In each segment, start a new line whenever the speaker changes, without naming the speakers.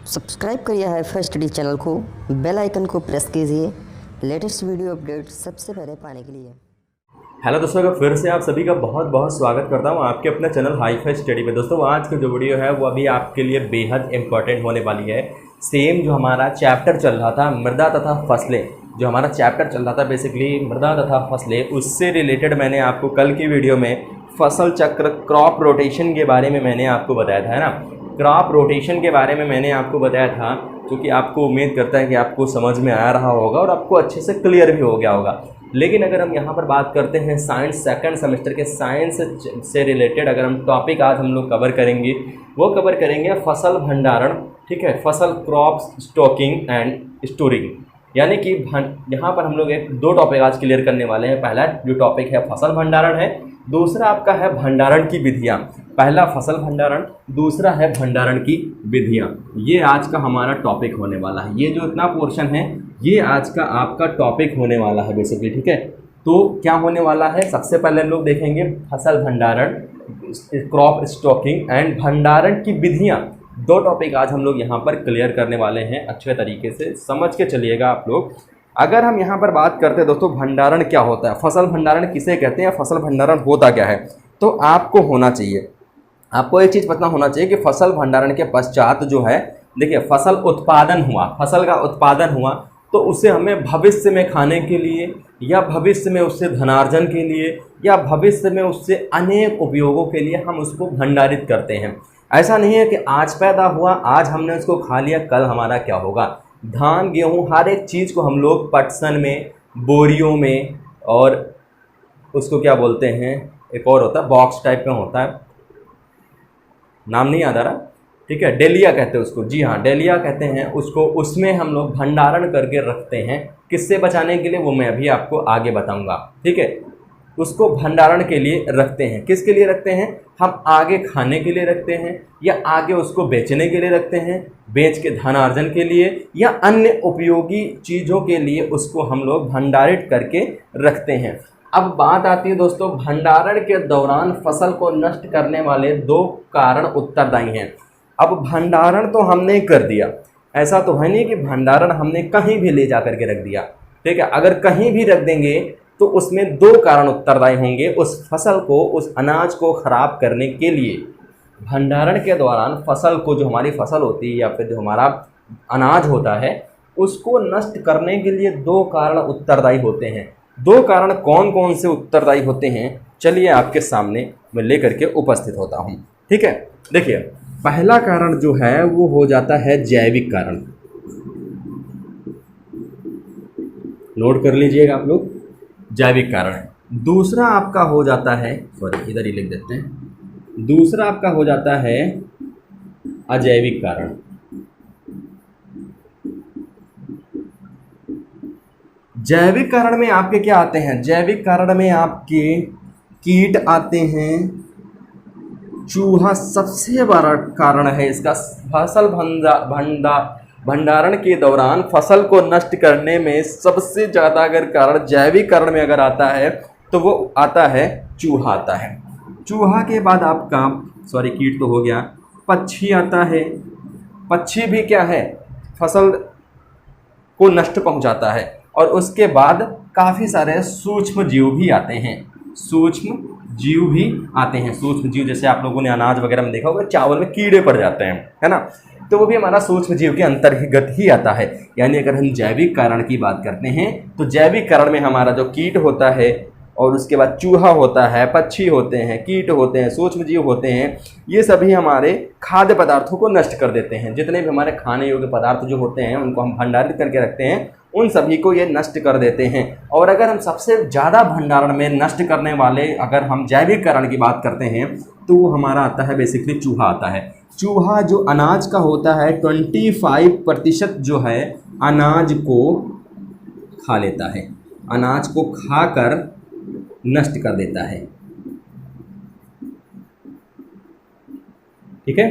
Subscribe करिए hi-fi study channel को, bell icon को प्रेस कीजिए लेटेस्ट वीडियो अपडेट सबसे पहले पाने के लिए।
हेलो दोस्तों, फिर से आप सभी का बहुत बहुत स्वागत करता हूं आपके अपने चैनल हाईफाई स्टडी में। दोस्तों आज की जो वीडियो है वो अभी आपके लिए बेहद इंपॉर्टेंट होने वाली है। सेम जो हमारा चैप्टर चल रहा था मृदा तथा फसलें, जो हमारा चैप्टर चल रहा था बेसिकली मृदा तथा फसलें, उससे रिलेटेड मैंने आपको कल की वीडियो में फसल चक्र क्रॉप रोटेशन के बारे में मैंने आपको बताया था, है ना। क्रॉप रोटेशन के बारे में मैंने आपको बताया था, क्योंकि आपको उम्मीद करता है कि आपको समझ में आ रहा होगा और आपको अच्छे से क्लियर भी हो गया होगा। लेकिन अगर हम यहाँ पर बात करते हैं साइंस सेकंड सेमेस्टर के साइंस से रिलेटेड, अगर हम टॉपिक आज हम लोग कवर करेंगे वो कवर करेंगे फसल भंडारण, ठीक है, फसल क्रॉप स्टॉकिंग एंड स्टोरिंग। यानी कि यहाँ पर हम लोग दो टॉपिक आज क्लियर करने वाले हैं। पहला जो टॉपिक है फसल भंडारण है, दूसरा आपका है भंडारण की विधियाँ। पहला फसल भंडारण, दूसरा है भंडारण की विधियाँ। ये आज का हमारा टॉपिक होने वाला है। ये जो इतना पोर्शन है ये आज का आपका टॉपिक होने वाला है बेसिकली, ठीक है। तो क्या होने वाला है, सबसे पहले हम लोग देखेंगे फसल भंडारण, क्रॉप स्टॉकिंग एंड भंडारण की विधियाँ। दो टॉपिक आज हम लोग यहाँ पर क्लियर करने वाले हैं। अच्छे तरीके से समझ के चलिएगा आप लोग। अगर हम यहाँ पर बात करते हैं दोस्तों भंडारण क्या होता है, फसल भंडारण किसे कहते हैं, फसल भंडारण होता क्या है, तो आपको होना चाहिए, आपको एक चीज़ पता होना चाहिए कि फसल भंडारण के पश्चात जो है, देखिए फसल उत्पादन हुआ, फसल का उत्पादन हुआ तो उसे हमें भविष्य में खाने के लिए या भविष्य में उससे धनार्जन के लिए या भविष्य में उससे अनेक उपयोगों के लिए हम उसको भंडारित करते हैं। ऐसा नहीं है कि आज पैदा हुआ, आज हमने उसको खा लिया, कल हमारा क्या होगा। धान गेहूँ हर एक चीज़ को हम लोग पटसन में, बोरियों में, और उसको क्या बोलते हैं, एक और होता है बॉक्स टाइप में होता है, नाम नहीं याद आ रहा, ठीक है, डेलिया कहते हैं उसको। जी हाँ, डेलिया कहते हैं उसको। उसमें हम लोग भंडारण करके रखते हैं। किससे बचाने के लिए, वो मैं अभी आपको आगे बताऊंगा, ठीक है। उसको भंडारण के लिए रखते हैं। किसके लिए रखते हैं, हम आगे खाने के लिए रखते हैं या आगे उसको बेचने के लिए रखते हैं, बेच के धनार्जन के लिए या अन्य उपयोगी चीज़ों के लिए उसको हम लोग भंडारित करके रखते हैं। अब बात आती है दोस्तों, भंडारण के दौरान फसल को नष्ट करने वाले दो कारण उत्तरदायी हैं। अब भंडारण तो हमने कर दिया, ऐसा तो है नहीं कि भंडारण हमने कहीं भी ले जा करके रख दिया, ठीक है। अगर कहीं भी रख देंगे तो उसमें दो कारण उत्तरदायी होंगे उस फसल को, उस अनाज को खराब करने के लिए। भंडारण के दौरान फसल को, जो हमारी फसल होती है या फिर जो हमारा अनाज होता है, उसको नष्ट करने के लिए दो कारण उत्तरदायी होते हैं। दो कारण कौन कौन से उत्तरदायी होते हैं, चलिए आपके सामने मैं लेकर के उपस्थित होता हूँ, ठीक है। देखिए पहला कारण जो है वो हो जाता है जैविक कारण, नोट कर लीजिएगा आप लोग, जैविक कारण है। दूसरा आपका हो जाता है, सॉरी इधर ही लिख देते हैं, दूसरा आपका हो जाता है अजैविक कारण। जैविक कारण में आपके क्या आते हैं, जैविक कारण में आपके कीट आते हैं, चूहा सबसे बड़ा कारण है इसका। फसल भंडारण के दौरान फसल को नष्ट करने में सबसे ज़्यादा अगर कारण जैविक कारण में अगर आता है तो वो आता है चूहा आता है। चूहा के बाद आपका, सॉरी कीट तो हो गया, पक्षी आता है। पक्षी भी क्या है, फसल को नष्ट पहुंचाता है। और उसके बाद काफ़ी सारे सूक्ष्म जीव भी आते हैं, सूक्ष्म जीव भी आते हैं। सूक्ष्म जीव जैसे आप लोगों ने अनाज वगैरह में देखा होगा, चावल में कीड़े पड़ जाते हैं, है ना, तो वो भी हमारा सूक्ष्म जीव के अंतर्गत ही आता है। यानी अगर हम जैविक कारण की बात करते हैं तो जैविक कारण में हमारा जो कीट होता है और उसके बाद चूहा होता है, पक्षी होते हैं, कीट होते हैं, सूक्ष्म जीव होते हैं, ये सभी हमारे खाद्य पदार्थों को नष्ट कर देते हैं। जितने भी हमारे खाने योग्य पदार्थ जो होते हैं उनको हम भंडारित करके रखते हैं, उन सभी को ये नष्ट कर देते हैं। और अगर हम सबसे ज़्यादा भंडारण में नष्ट करने वाले अगर हम जैविक कारण की बात करते हैं तो वो हमारा आता है बेसिकली चूहा आता है। चूहा जो अनाज का होता है 25% जो है अनाज को खा लेता है, अनाज को खाकर नष्ट कर देता है, ठीक है,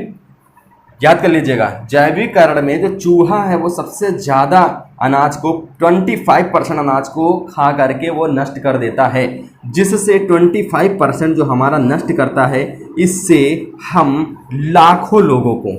याद कर लीजिएगा। जैविक कारण में जो चूहा है वो सबसे ज़्यादा अनाज को 25% अनाज को खा करके वो नष्ट कर देता है, जिससे 25% जो हमारा नष्ट करता है, इससे हम लाखों लोगों को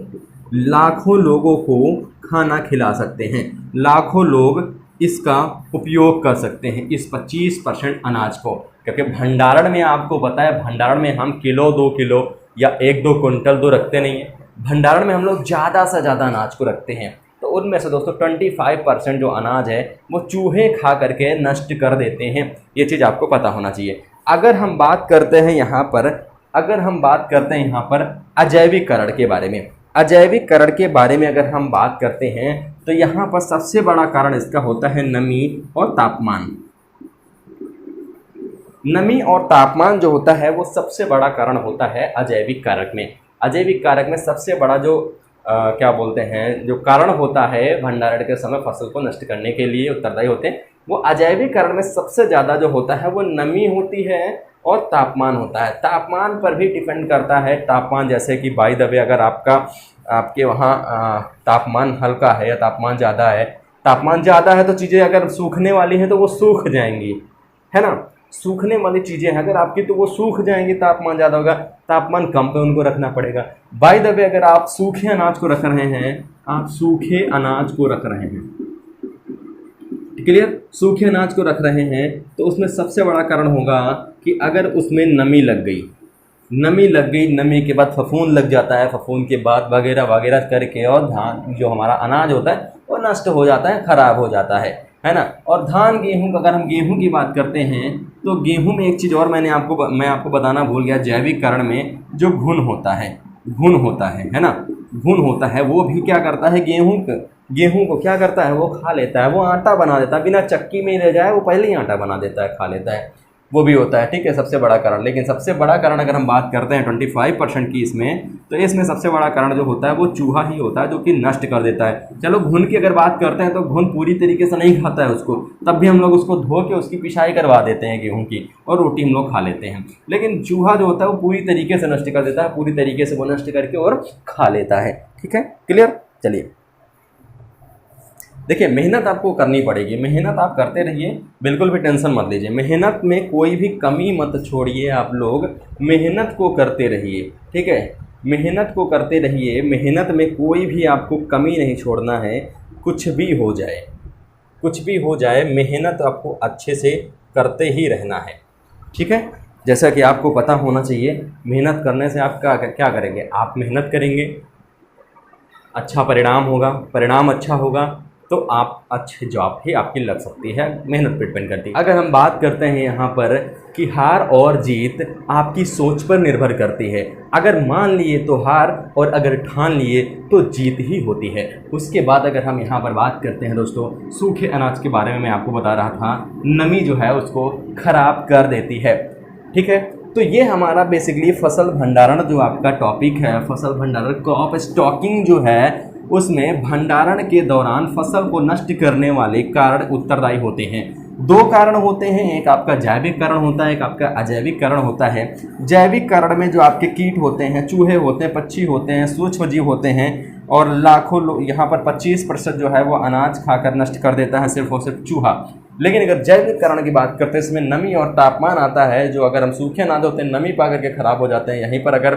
लाखों लोगों को खाना खिला सकते हैं, लाखों लोग इसका उपयोग कर सकते हैं इस 25% अनाज को। क्योंकि भंडारण में आपको पता है, भंडारण में हम किलो 2 किलो या 1-2 कुंटल तो रखते नहीं हैं, भंडारण में हम लोग ज़्यादा से ज़्यादा अनाज को रखते हैं। तो उनमें से दोस्तों 25% जो अनाज है वो चूहे खा करके नष्ट कर देते हैं। ये चीज़ आपको पता होना चाहिए। अगर हम बात करते हैं यहाँ पर अजैविकरण के बारे में, अजैविकरण के बारे में अगर हम बात करते हैं तो यहाँ पर सबसे बड़ा कारण इसका होता है नमी और तापमान। नमी और तापमान जो होता है वो सबसे बड़ा कारण होता है अजैविक कारक में। अजैविक कारक में सबसे बड़ा जो जो कारण होता है भंडारण के समय फसल को नष्ट करने के लिए उत्तरदायी होते हैं, वो अजैविक कारण में सबसे ज़्यादा जो होता है वो नमी होती है और तापमान होता है। तापमान पर भी डिपेंड करता है। तापमान जैसे कि बाय द वे अगर आपके वहाँ तापमान हल्का है या तापमान ज़्यादा है तो चीज़ें अगर सूखने वाली हैं तो वो सूख जाएंगी, है ना। सूखने वाली चीज़ें हैं अगर आपकी तो वो सूख जाएंगी, तापमान ज़्यादा होगा। तापमान कम पे उनको रखना पड़ेगा। बाय द वे अगर आप सूखे अनाज को रख रहे हैं, क्लियर, सूखे अनाज को रख रहे हैं तो उसमें सबसे बड़ा कारण होगा कि अगर उसमें नमी लग गई, नमी के बाद फफूंद लग जाता है, फफूंद के बाद वगैरह वगैरह करके और धान जो हमारा अनाज होता है वो नष्ट हो जाता है, ख़राब हो जाता है ना। और धान गेहूं, अगर हम गेहूं की बात करते हैं तो गेहूं में एक चीज़ और मैं आपको बताना भूल गया। जैविकरण में जो घुन होता है ना, घुन होता है, वो भी क्या करता है, गेहूं को क्या करता है, वो खा लेता है, वो आटा बना देता है। बिना चक्की में ले जाए वो पहले ही आटा बना देता है, खा लेता है, वो भी होता है, ठीक है, सबसे बड़ा कारण। लेकिन सबसे बड़ा कारण अगर हम बात करते हैं 25% की इसमें, तो इसमें सबसे बड़ा कारण जो होता है वो चूहा ही होता है, जो कि नष्ट कर देता है। चलो घुन की अगर बात करते हैं तो घुन पूरी तरीके से नहीं खाता है उसको, तब भी हम लोग उसको धो के उसकी पिसाई करवा देते हैं गेहूं की, और रोटी हम लोग खा लेते हैं। लेकिन चूहा जो होता है वो पूरी तरीके से नष्ट कर देता है, पूरी तरीके से वो नष्ट करके और खा लेता है, ठीक है, क्लियर। चलिए देखिए, मेहनत आपको करनी पड़ेगी, मेहनत आप करते रहिए, बिल्कुल भी टेंशन मत लीजिए। मेहनत में कोई भी कमी मत छोड़िए, आप लोग मेहनत को करते रहिए, ठीक है, मेहनत को करते रहिए। मेहनत में कोई भी आपको कमी नहीं छोड़ना है, कुछ भी हो जाए मेहनत आपको अच्छे से करते ही रहना है, ठीक है। जैसा कि आपको पता होना चाहिए, मेहनत करने से आप क्या करेंगे, आप मेहनत करेंगे, अच्छा परिणाम अच्छा होगा तो आप अच्छे जॉब ही आपकी लग सकती है, मेहनत पर डिपेंड करती है। अगर हम बात करते हैं यहाँ पर कि हार और जीत आपकी सोच पर निर्भर करती है। अगर मान लिए तो हार, और अगर ठान लिए तो जीत ही होती है। उसके बाद अगर हम यहाँ पर बात करते हैं दोस्तों सूखे अनाज के बारे में, मैं आपको बता रहा था, नमी जो है उसको खराब कर देती है, ठीक है। तो ये हमारा बेसिकली फसल भंडारण जो आपका टॉपिक है, फसल भंडारण, क्रॉप स्टॉकिंग जो है, उसमें भंडारण के दौरान फसल को नष्ट करने वाले कारण उत्तरदायी होते हैं। 2 कारण होते हैं, एक आपका जैविक कारण होता है, एक आपका अजैविक कारण होता है। जैविक कारण में जो आपके कीट होते हैं, चूहे होते हैं, पक्षी होते हैं, सूक्ष्मजीव होते हैं, और लाखों लोग, यहाँ पर 25% जो है वो अनाज खाकर नष्ट कर देता है, सिर्फ और सिर्फ चूहा। लेकिन अगर जैविक कारण की बात करते हैं, इसमें नमी और तापमान आता है, जो अगर हम सूखे अनाज होते हैं नमी पा करके ख़राब हो जाते हैं। यहीं पर अगर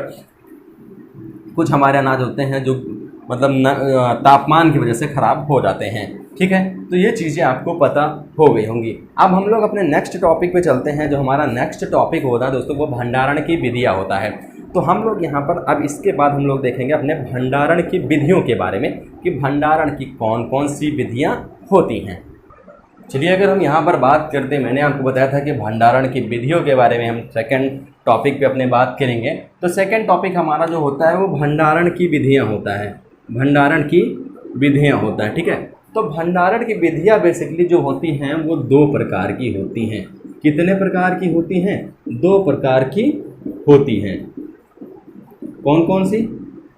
कुछ हमारे अनाज होते हैं जो मतलब तापमान की वजह से ख़राब हो जाते हैं, ठीक है। तो ये चीज़ें आपको पता हो गई होंगी। अब हम लोग अपने नेक्स्ट टॉपिक पे चलते हैं। जो हमारा नेक्स्ट टॉपिक होता है दोस्तों वो भंडारण की विधियाँ होता है। तो हम लोग यहाँ पर अब इसके बाद हम लोग देखेंगे अपने भंडारण की विधियों के बारे में, कि भंडारण की कौन कौन सी विधियाँ होती हैं। चलिए, अगर हम यहाँ पर बात करते हैं, मैंने आपको बताया था कि भंडारण की विधियों के बारे में हम सेकंड टॉपिक पे अपने बात करेंगे। तो सेकंड टॉपिक हमारा जो होता है वो भंडारण की विधियाँ होता है, भंडारण की विधियाँ होता है, ठीक है। तो भंडारण की विधियाँ बेसिकली जो होती हैं वो 2 प्रकार की होती हैं। कितने प्रकार की होती हैं? 2 प्रकार की होती हैं। कौन कौन सी?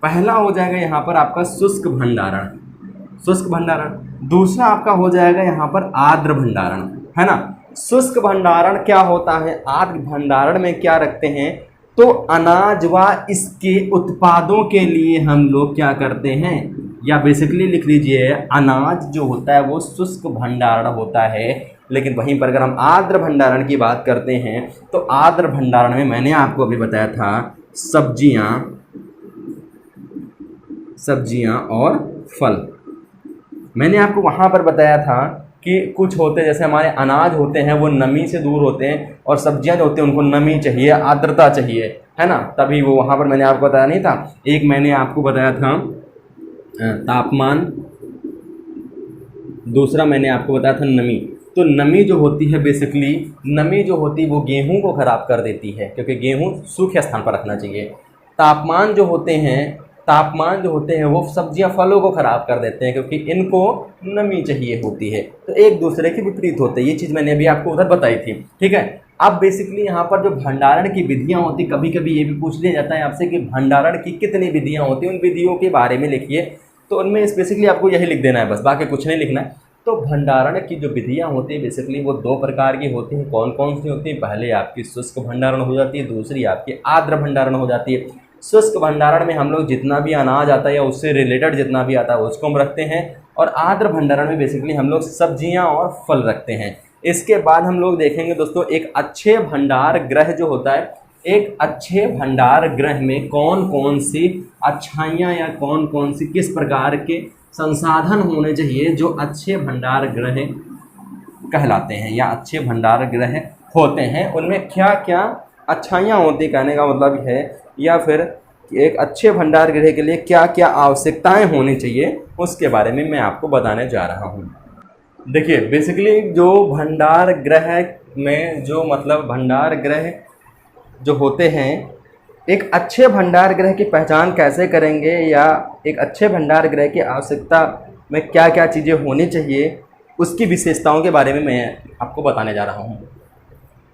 पहला हो जाएगा यहाँ पर आपका शुष्क भंडारण, शुष्क भंडारण। दूसरा आपका हो जाएगा यहाँ पर आर्द्र भंडारण, है ना। शुष्क भंडारण क्या होता है? आर्द्र भंडारण में क्या रखते हैं? तो अनाज व इसके उत्पादों के लिए हम लोग क्या करते हैं, या बेसिकली लिख लीजिए, अनाज जो होता है वो शुष्क भंडारण होता है। लेकिन वहीं पर अगर हम आर्द्र भंडारण की बात करते हैं तो आर्द्र भंडारण में मैंने आपको अभी बताया था, सब्जियां और फल। मैंने आपको वहाँ पर बताया था कि कुछ होते हैं जैसे हमारे अनाज होते हैं वो नमी से दूर होते हैं, और सब्जियां जो होती हैं उनको नमी चाहिए, आर्द्रता चाहिए, है ना, तभी वो वहाँ पर मैंने आपको बताया नहीं था। एक मैंने आपको बताया था तापमान, दूसरा मैंने आपको बताया था नमी। तो नमी जो होती है बेसिकली, नमी जो होती है वो गेहूं को ख़राब कर देती है, क्योंकि गेहूं सूखे स्थान पर रखना चाहिए। तापमान जो होते हैं वो सब्जियां फलों को ख़राब कर देते हैं, क्योंकि इनको नमी चाहिए होती है। तो एक दूसरे के विपरीत होते हैं। ये चीज़ मैंने अभी आपको उधर बताई थी, ठीक है। अब बेसिकली यहाँ पर जो भंडारण की विधियाँ होती, कभी कभी ये भी पूछ लिया जाता है आपसे कि भंडारण की कितनी विधियाँ होती हैं, उन विधियों के बारे में लिखिए। तो उनमें बेसिकली आपको यही लिख देना है, बस बाकी कुछ नहीं लिखना है। तो भंडारण की जो विधियाँ होती हैं बेसिकली वो 2 प्रकार की होती हैं। कौन कौन सी होती हैं? पहले आपकी शुष्क भंडारण हो जाती है, दूसरी आपकी आर्द्र भंडारण हो जाती है। शुष्क भंडारण में हम लोग जितना भी अनाज आता है या उससे रिलेटेड जितना भी आता है उसको हम रखते हैं, और आर्द्र भंडारण में बेसिकली हम लोग सब्जियां और फल रखते हैं। इसके बाद हम लोग देखेंगे दोस्तों एक अच्छे भंडार गृह जो होता है, एक अच्छे भंडार गृह में कौन कौन सी अच्छाइयाँ या कौन कौन सी किस प्रकार के संसाधन होने चाहिए जो अच्छे भंडार गृह कहलाते हैं या अच्छे भंडार गृह होते हैं। उनमें क्या क्या अच्छाइयाँ होती, कहने का मतलब है, या फिर एक अच्छे भंडार गृह के लिए क्या क्या आवश्यकताएं होनी चाहिए उसके बारे में मैं आपको बताने जा रहा हूँ। देखिए बेसिकली जो भंडार गृह में जो मतलब भंडार गृह जो होते हैं, एक अच्छे भंडार गृह की पहचान कैसे करेंगे या एक अच्छे भंडार गृह की आवश्यकता में क्या क्या चीज़ें होनी चाहिए उसकी विशेषताओं के बारे में मैं आपको बताने जा रहा हूँ।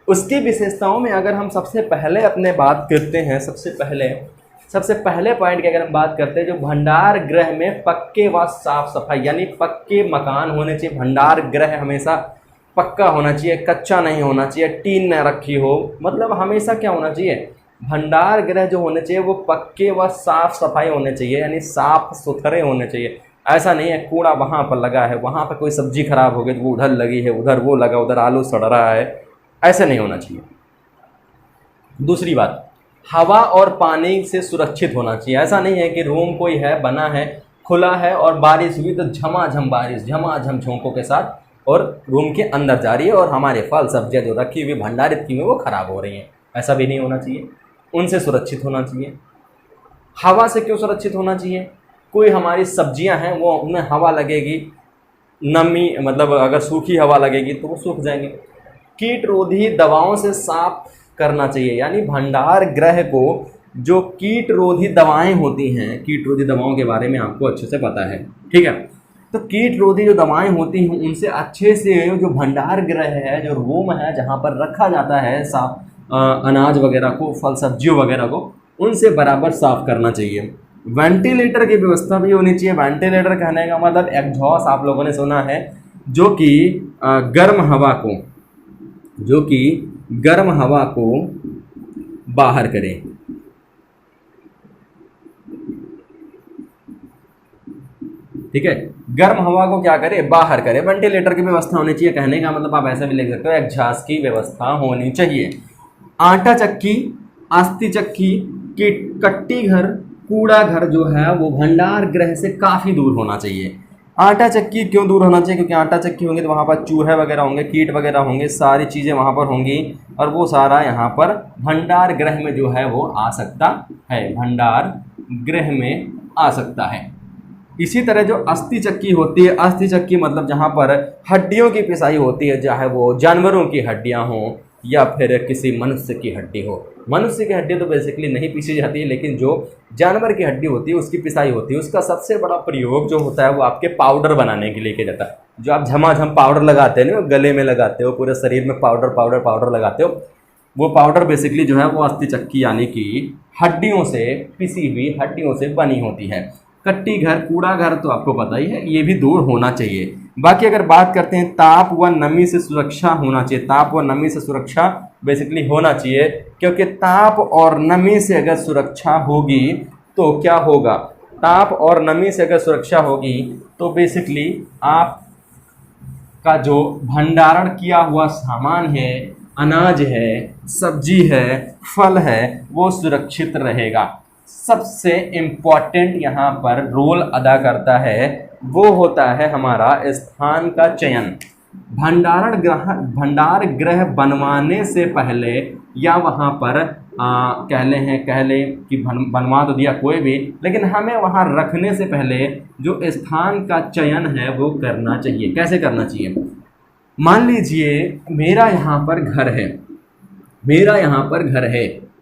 उसकी विशेषताओं में अगर हम सबसे पहले अपने बात करते हैं, सबसे पहले पॉइंट की अगर हम बात करते हैं, जो भंडार गृह में पक्के व साफ सफाई यानी पक्के मकान होने चाहिए। भंडार गृह हमेशा पक्का होना चाहिए, कच्चा नहीं होना चाहिए, टीन न रखी हो। मतलब हमेशा क्या होना चाहिए, भंडार गृह जो होने चाहिए वो पक्के व साफ सफाई होने चाहिए, यानी साफ सुथरे होने चाहिए। ऐसा नहीं है कूड़ा वहाँ पर लगा है, वहाँ पर कोई सब्जी खराब हो गई तो वो उधर लगी है, उधर वो लगा, उधर आलू सड़ रहा है, ऐसा नहीं होना चाहिए। दूसरी बात, हवा और पानी से सुरक्षित होना चाहिए। ऐसा नहीं है कि रूम कोई है बना है खुला है और बारिश हुई तो झमाझम बारिश झमाझम झोंकों के साथ और रूम के अंदर जा रही है और हमारे फल सब्जियां जो रखी हुई भंडारित की हुई वो खराब हो रही हैं। ऐसा भी नहीं होना चाहिए, उनसे सुरक्षित होना चाहिए। हवा से क्यों सुरक्षित होना चाहिए? कोई हमारी सब्जियां हैं वो उनमें हवा लगेगी, नमी मतलब अगर सूखी हवा लगेगी तो वो सूख जाएंगे। कीट रोधी दवाओं से साफ करना चाहिए, यानी भंडार गृह को जो कीट रोधी दवाएं होती हैं, कीट रोधी दवाओं के बारे में आपको अच्छे से पता है, ठीक है। तो कीट रोधी जो दवाएं होती हैं उनसे अच्छे से जो भंडार गृह है, जो रूम है जहाँ पर रखा जाता है साफ अनाज वगैरह को, फल सब्जियों वगैरह को, उनसे बराबर साफ करना चाहिए। वेंटिलेटर की व्यवस्था भी होनी चाहिए। वेंटिलेटर कहने का मतलब एग्जॉस्ट आप लोगों ने सुना है, जो कि गर्म हवा को बाहर करे। ठीक है, गर्म हवा को क्या करे, बाहर करे। वेंटिलेटर की व्यवस्था होनी चाहिए। कहने का मतलब आप ऐसा भी लिख सकते हो, एग्जॉस्ट की व्यवस्था होनी चाहिए। आटा चक्की, अस्थि चक्की, कट्टी घर, कूड़ा घर जो है वो भंडार गृह से काफ़ी दूर होना चाहिए। आटा चक्की क्यों दूर होना चाहिए? क्योंकि आटा चक्की होंगे तो वहाँ पर चूहे वगैरह होंगे, कीट वगैरह होंगे, सारी चीज़ें वहाँ पर होंगी और वो सारा यहाँ पर भंडार गृह में जो है वो आ सकता है, भंडार गृह में आ सकता है। इसी तरह जो अस्थि चक्की होती है, अस्थि चक्की मतलब जहाँ पर हड्डियों की पिसाई होती है, चाहे वो जानवरों की हड्डियाँ हों या फिर किसी मनुष्य की हड्डी हो। मनुष्य की हड्डी तो बेसिकली नहीं पीसी जाती है, लेकिन जो जानवर की हड्डी होती है उसकी पिसाई होती है। उसका सबसे बड़ा प्रयोग जो होता है वो आपके पाउडर बनाने के लिए किया जाता है। जो आप झमाझम पाउडर लगाते हैं ना, गले में लगाते हो, पूरे शरीर में पाउडर लगाते हो, वो पाउडर बेसिकली जो है वो अस्थि चक्की यानी कि हड्डियों से पिसी हुई हड्डियों से बनी होती है। कट्टी घर, कूड़ा घर तो आपको पता ही है, ये भी दूर होना चाहिए। बाकी अगर बात करते हैं ताप व नमी से सुरक्षा होना चाहिए। ताप व नमी से सुरक्षा बेसिकली होना चाहिए, क्योंकि ताप और नमी से अगर सुरक्षा होगी तो क्या होगा, ताप और नमी से अगर सुरक्षा होगी तो बेसिकली आप का जो भंडारण किया हुआ सामान है, अनाज है, सब्जी है, फल है, वो सुरक्षित रहेगा। सबसे इम्पॉर्टेंट यहाँ पर रोल अदा करता है वो होता है हमारा स्थान का चयन। भंडार गृह बनवाने से पहले या वहाँ पर कह लें कि बनवा तो दिया कोई भी, लेकिन हमें वहाँ रखने से पहले जो स्थान का चयन है वो करना चाहिए। कैसे करना चाहिए? मान लीजिए मेरा यहाँ पर घर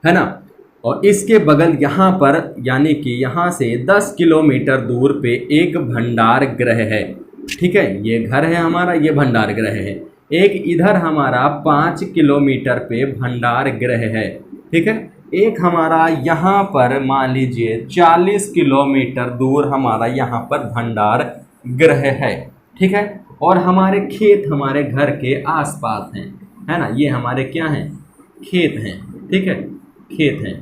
है ना, और इसके बगल यहाँ पर यानी कि यहाँ से 10 किलोमीटर दूर पे एक भंडार गृह है। ठीक है, ये घर है हमारा, ये भंडार गृह है। एक इधर हमारा 5 किलोमीटर पे भंडार गृह है। ठीक है, एक हमारा यहाँ पर मान लीजिए 40 किलोमीटर दूर हमारा यहाँ पर भंडार गृह है। ठीक है, और हमारे खेत हमारे घर के आसपास हैं, है ना, ये हमारे क्या हैं? खेत हैं। ठीक है, खेत हैं।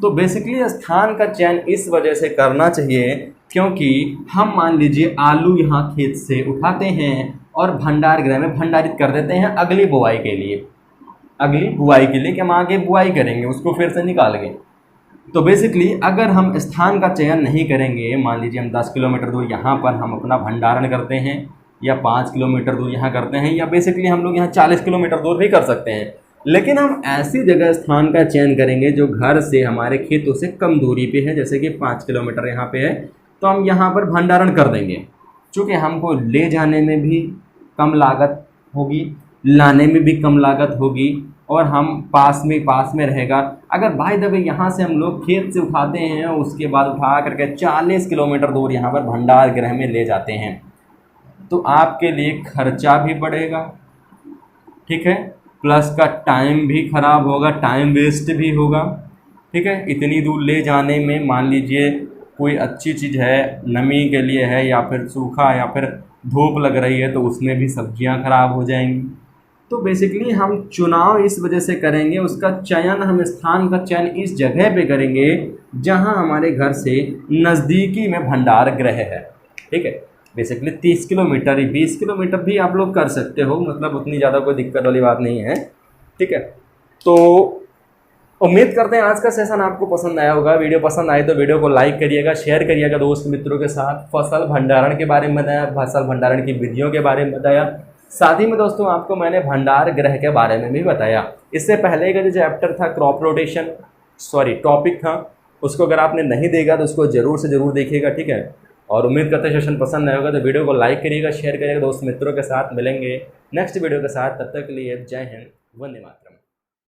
तो बेसिकली स्थान का चयन इस वजह से करना चाहिए क्योंकि हम मान लीजिए आलू यहाँ खेत से उठाते हैं और भंडार गृह में भंडारित कर देते हैं अगली बुआई के लिए कि हम आगे बुआई करेंगे उसको फिर से निकाल के। तो बेसिकली अगर हम स्थान का चयन नहीं करेंगे, मान लीजिए हम 10 किलोमीटर दूर यहाँ पर हम अपना भंडारण करते हैं या 5 किलोमीटर दूर यहाँ करते हैं, या बेसिकली हम लोग यहाँ 40 किलोमीटर दूर भी कर सकते हैं, लेकिन हम ऐसी जगह स्थान का चयन करेंगे जो घर से हमारे खेतों से कम दूरी पे है, जैसे कि 5 किलोमीटर यहाँ पे है, तो हम यहाँ पर भंडारण कर देंगे। चूँकि हमको ले जाने में भी कम लागत होगी, लाने में भी कम लागत होगी, और हम पास में रहेगा। अगर बाय द वे यहाँ से हम लोग खेत से उठाते हैं, उसके बाद उठा करके 40 किलोमीटर दूर यहाँ पर भंडार गृह में ले जाते हैं, तो आपके लिए खर्चा भी बढ़ेगा। ठीक है, प्लस का टाइम भी खराब होगा, टाइम वेस्ट भी होगा। ठीक है, इतनी दूर ले जाने में मान लीजिए कोई अच्छी चीज़ है, नमी के लिए है या फिर सूखा या फिर धूप लग रही है, तो उसमें भी सब्जियां खराब हो जाएंगी। तो बेसिकली हम चुनाव इस वजह से करेंगे, उसका चयन हम स्थान का चयन इस जगह पे करेंगे जहां हमारे घर से नज़दीकी में भंडार गृह है। ठीक है, बेसिकली 30 किलोमीटर 20 किलोमीटर भी आप लोग कर सकते हो, मतलब उतनी ज़्यादा कोई दिक्कत वाली बात नहीं है। ठीक है, तो उम्मीद करते हैं आज का सेशन आपको पसंद आया होगा। वीडियो पसंद आए तो वीडियो को लाइक करिएगा, शेयर करिएगा दोस्त मित्रों के साथ। फसल भंडारण के बारे में बताया, फसल भंडारण की विधियों के बारे में बताया, साथ ही में दोस्तों आपको मैंने भंडार गृह के बारे में भी बताया। इससे पहले का जो चैप्टर था क्रॉप रोटेशन टॉपिक था, उसको अगर आपने नहीं देखा तो उसको ज़रूर से ज़रूर देखिएगा। ठीक है, और उम्मीद करते हैं सेशन पसंद आएगा तो वीडियो को लाइक करिएगा, शेयर करिएगा दोस्त मित्रों के साथ। मिलेंगे नेक्स्ट वीडियो के साथ, तब तक के लिए जय हिंद, वंदे मातरम।